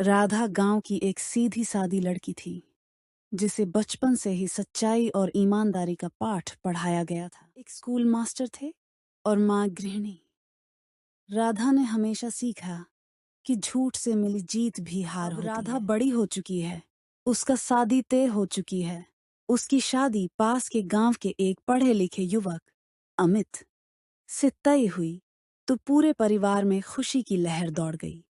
राधा गांव की एक सीधी सादी लड़की थी जिसे बचपन से ही सच्चाई और ईमानदारी का पाठ पढ़ाया गया था। एक स्कूल मास्टर थे और माँ गृहिणी। राधा ने हमेशा सीखा कि झूठ से मिली जीत भी हार होती है। राधा बड़ी हो चुकी है, उसका शादी तय हो चुकी है। उसकी शादी पास के गांव के एक पढ़े लिखे युवक अमित से तय हुई तो पूरे परिवार में खुशी की लहर दौड़ गई।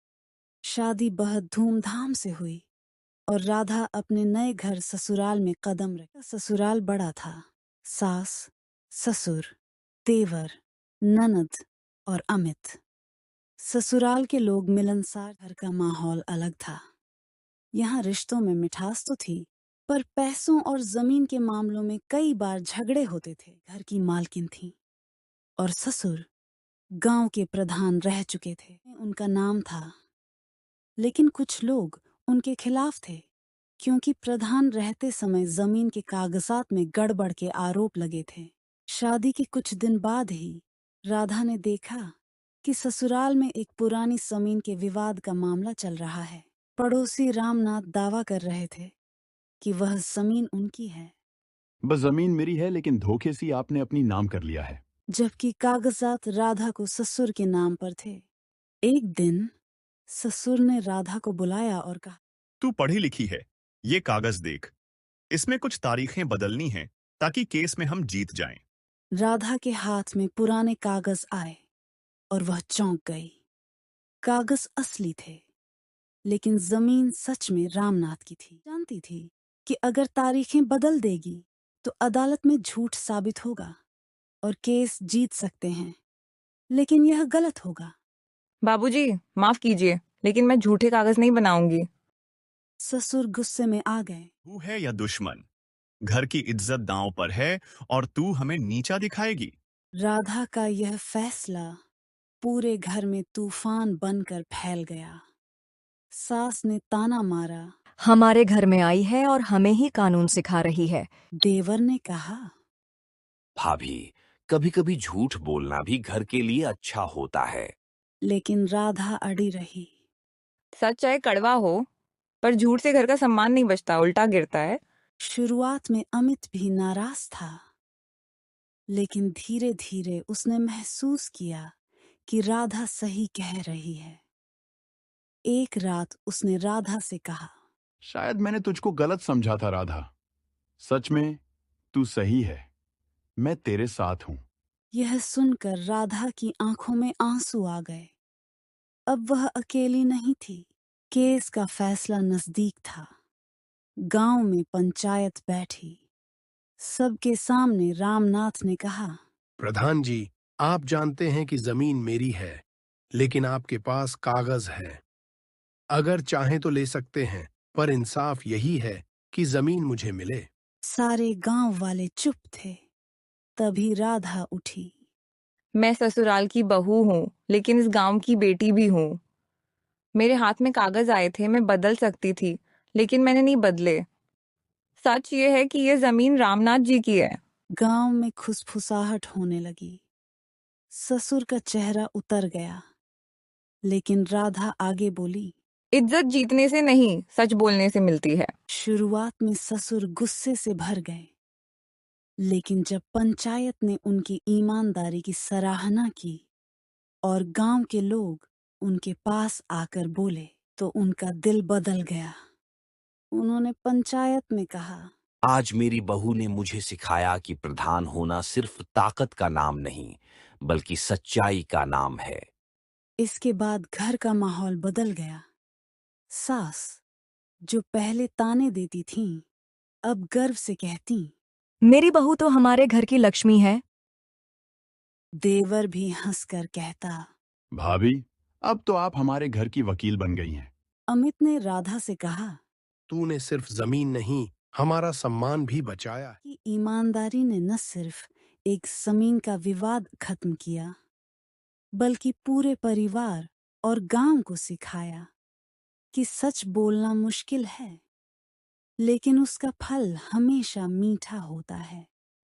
शादी बहुत धूमधाम से हुई और राधा अपने नए घर ससुराल में कदम रखा। ससुराल बड़ा था। सास, ससुर, देवर, ननद और अमित। ससुराल के लोग मिलनसार। घर का माहौल अलग था। यहाँ रिश्तों में मिठास तो थी, पर पैसों और जमीन के मामलों में कई बार झगड़े होते थे। घर की मालकिन थी और ससुर गांव के प्रधान रह चुके थे। उनका नाम था, लेकिन कुछ लोग उनके खिलाफ थे क्योंकि प्रधान रहते समय जमीन के कागजात में गड़बड़ के आरोप लगे थे। शादी के कुछ दिन बाद ही राधा ने देखा कि ससुराल में एक पुरानी जमीन के विवाद का मामला चल रहा है। पड़ोसी रामनाथ दावा कर रहे थे कि वह जमीन उनकी है, बस जमीन मेरी है, लेकिन धोखे से आपने अपनी नाम कर लिया है। जबकि कागजात राधा को ससुर के नाम पर थे। एक दिन ससुर ने राधा को बुलाया और कहा, तू पढ़ी लिखी है, ये कागज देख। इसमें कुछ तारीखें बदलनी हैं ताकि केस में हम जीत जाएं। राधा के हाथ में पुराने कागज आए और वह चौंक गई। कागज असली थे, लेकिन जमीन सच में रामनाथ की थी। जानती थी कि अगर तारीखें बदल देगी तो अदालत में झूठ साबित होगा और केस जीत सकते हैं, लेकिन यह गलत होगा। बाबूजी, माफ कीजिए, लेकिन मैं झूठे कागज नहीं बनाऊंगी। ससुर गुस्से में आ गए। तू है या दुश्मन, घर की इज्जत दांव पर है और तू हमें नीचा दिखाएगी। राधा का यह फैसला पूरे घर में तूफान बनकर फैल गया। सास ने ताना मारा। हमारे घर में आई है और हमें ही कानून सिखा रही है। देवर ने कहा, भाभी, कभी कभी झूठ बोलना भी घर के लिए अच्छा होता है। लेकिन राधा अड़ी रही। सच चाहे कड़वा हो, पर झूठ से घर का सम्मान नहीं बचता, उल्टा गिरता है। शुरुआत में अमित भी नाराज था, लेकिन धीरे धीरे उसने महसूस किया कि राधा सही कह रही है। एक रात उसने राधा से कहा, शायद मैंने तुझको गलत समझा था राधा। सच में तू सही है, मैं तेरे साथ हूं। यह सुनकर राधा की आंखों में आंसू आ गए। अब वह अकेली नहीं थी। केस का फैसला नजदीक था। गांव में पंचायत बैठी। सबके सामने रामनाथ ने कहा, प्रधान जी, आप जानते हैं कि जमीन मेरी है, लेकिन आपके पास कागज है। अगर चाहें तो ले सकते हैं, पर इंसाफ यही है कि जमीन मुझे मिले। सारे गांव वाले चुप थे। तभी राधा उठी। मैं ससुराल की बहू हूँ, लेकिन इस गांव की बेटी भी हूँ। मेरे हाथ में कागज आए थे, मैं बदल सकती थी, लेकिन मैंने नहीं बदले। सच ये है कि ये जमीन रामनाथ जी की है। गांव में खुसफुसाहट होने लगी। ससुर का चेहरा उतर गया, लेकिन राधा आगे बोली, इज्जत जीतने से नहीं, सच बोलने से मिलती है। शुरुआत में ससुर गुस्से से भर गए, लेकिन जब पंचायत ने उनकी ईमानदारी की सराहना की और गांव के लोग उनके पास आकर बोले, तो उनका दिल बदल गया। उन्होंने पंचायत में कहा, आज मेरी बहू ने मुझे सिखाया कि प्रधान होना सिर्फ ताकत का नाम नहीं, बल्कि सच्चाई का नाम है। इसके बाद घर का माहौल बदल गया। सास, जो पहले ताने देती थीं, अब गर्व से कहती। मेरी बहू तो हमारे घर की लक्ष्मी है। देवर भी हंसकर कहता। भाभी, अब तो आप हमारे घर की वकील बन गई हैं। अमित ने राधा से कहा तूने सिर्फ जमीन नहीं, हमारा सम्मान भी बचाया है। कि ईमानदारी ने न सिर्फ एक जमीन का विवाद खत्म किया, बल्कि पूरे परिवार और गांव को सिखाया कि सच बोलना मुश्किल है, लेकिन उसका फल हमेशा मीठा होता है।